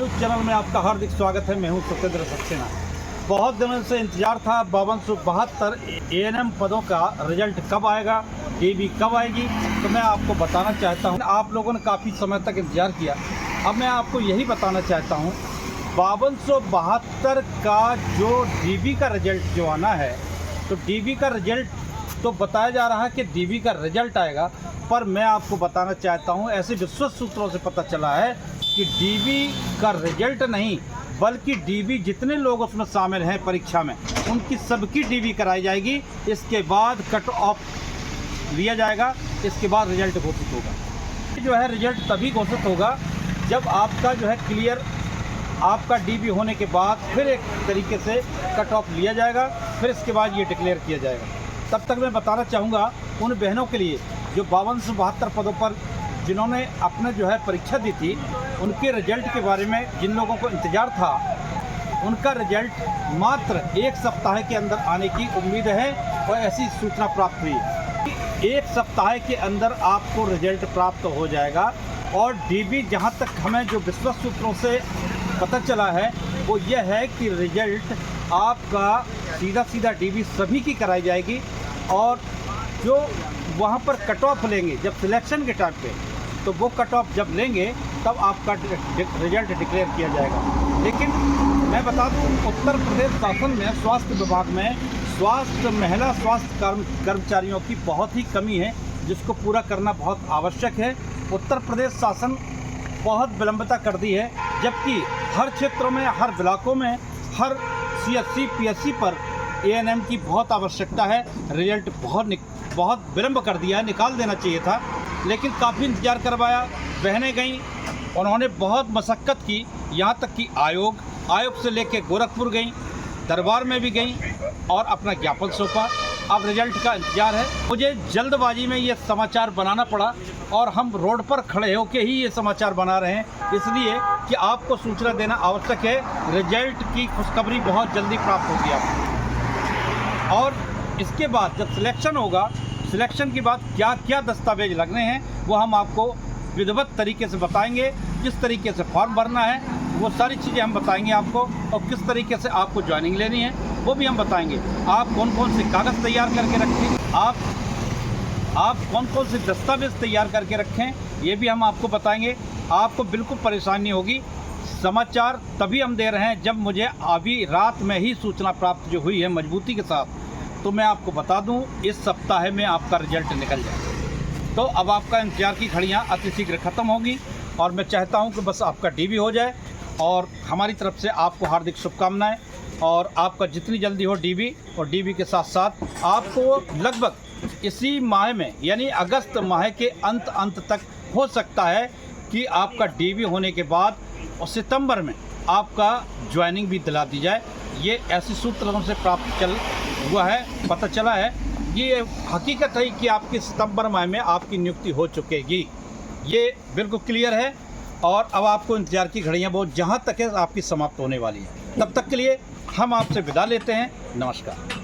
News channel में आपका हार्दिक स्वागत है। मैं हूं सत्येंद्र सक्सेना। बहुत दिनों से इंतजार था 5272 एएनएम पदों का रिजल्ट कब आएगा, डीबी कब आएगी। तो मैं आपको बताना चाहता हूं, आप लोगों ने काफ़ी समय तक इंतजार किया। अब मैं आपको यही बताना चाहता हूं, 5272 का जो डीबी का रिजल्ट जो आना है, तो डीबी का रिजल्ट तो बताया जा रहा है कि डीबी का रिजल्ट आएगा, पर मैं आपको बताना चाहता हूं, ऐसे विश्वस्त सूत्रों से पता चला है कि डीबी का रिजल्ट नहीं, बल्कि डीबी जितने लोग उसमें शामिल हैं परीक्षा में, उनकी सबकी डीबी कराई जाएगी। इसके बाद कट ऑफ लिया जाएगा, इसके बाद रिजल्ट घोषित होगा। जो है रिजल्ट तभी घोषित होगा जब आपका जो है क्लियर, आपका डीबी होने के बाद फिर एक तरीके से कट ऑफ लिया जाएगा, फिर इसके बाद ये डिक्लेयर किया जाएगा। तब तक मैं बताना चाहूँगा उन बहनों के लिए जो 5272 पदों पर जिन्होंने अपने जो है परीक्षा दी थी, उनके रिजल्ट के बारे में जिन लोगों को इंतज़ार था, उनका रिजल्ट मात्र एक सप्ताह के अंदर आने की उम्मीद है और ऐसी सूचना प्राप्त हुई है। एक सप्ताह के अंदर आपको रिजल्ट प्राप्त हो जाएगा। और डीबी जहां तक हमें जो विश्वस्त सूत्रों से पता चला है वो यह है कि रिजल्ट आपका सीधा डीबी सभी की कराई जाएगी, और जो वहाँ पर कट ऑफ लेंगे जब सिलेक्शन के टाइम पे, तो वो कट ऑफ जब लेंगे तब आपका रिजल्ट डिक्लेयर किया जाएगा। लेकिन मैं बता दूँ, उत्तर प्रदेश शासन में स्वास्थ्य विभाग में महिला स्वास्थ्य कर्मचारियों की बहुत ही कमी है, जिसको पूरा करना बहुत आवश्यक है। उत्तर प्रदेश शासन बहुत विलंबता कर दी है, जबकि हर क्षेत्रों में, हर ब्लॉकों में, हर CSC PSC पर एएनएम की बहुत आवश्यकता है। रिजल्ट बहुत विलंब कर दिया है, निकाल देना चाहिए था, लेकिन काफ़ी इंतजार करवाया। बहनें गईं, उन्होंने बहुत मशक्क़त की, यहाँ तक कि आयोग से लेकर गोरखपुर गईं, दरबार में भी गईं और अपना ज्ञापन सौंपा। अब रिजल्ट का इंतजार है। मुझे जल्दबाजी में ये समाचार बनाना पड़ा और हम रोड पर खड़े होकर ही ये समाचार बना रहे हैं, इसलिए कि आपको सूचना देना आवश्यक है। रिजल्ट की खुशखबरी बहुत जल्दी प्राप्त होगी आपको। और इसके बाद जब सिलेक्शन होगा, सिलेक्शन के बाद क्या क्या दस्तावेज लगने हैं वो हम आपको विधिवत तरीके से बताएंगे। किस तरीके से फॉर्म भरना है वो सारी चीज़ें हम बताएंगे आपको, और किस तरीके से आपको ज्वाइनिंग लेनी है वो भी हम बताएंगे। आप कौन कौन से कागज़ तैयार करके रखें, आप कौन कौन से दस्तावेज तैयार करके रखें, ये भी हम आपको बताएंगे। आपको बिल्कुल परेशानी नहीं होगी। समाचार तभी हम दे रहे हैं जब मुझे अभी रात में ही सूचना प्राप्त जो हुई है मजबूती के साथ, तो मैं आपको बता दूं इस सप्ताह में आपका रिजल्ट निकल जाए। तो अब आपका इंतजार की घड़ियां अतिशीघ्र ख़त्म होंगी, और मैं चाहता हूं कि बस आपका डीबी हो जाए, और हमारी तरफ से आपको हार्दिक शुभकामनाएं। और आपका जितनी जल्दी हो डीबी, और डीबी के साथ साथ आपको लगभग इसी माह में, यानी अगस्त माह के अंत तक हो सकता है कि आपका डीबी होने के बाद और सितंबर में आपका ज्वाइनिंग भी दिला दी जाए। ये ऐसी सूत्रों से पता चला है। ये हकीकत है कि आपकी सितंबर माह में आपकी नियुक्ति हो चुकेगी, ये बिल्कुल क्लियर है। और अब आपको इंतजार की घड़ियां बहुत जहां तक है आपकी समाप्त होने वाली है। तब तक के लिए हम आपसे विदा लेते हैं। नमस्कार।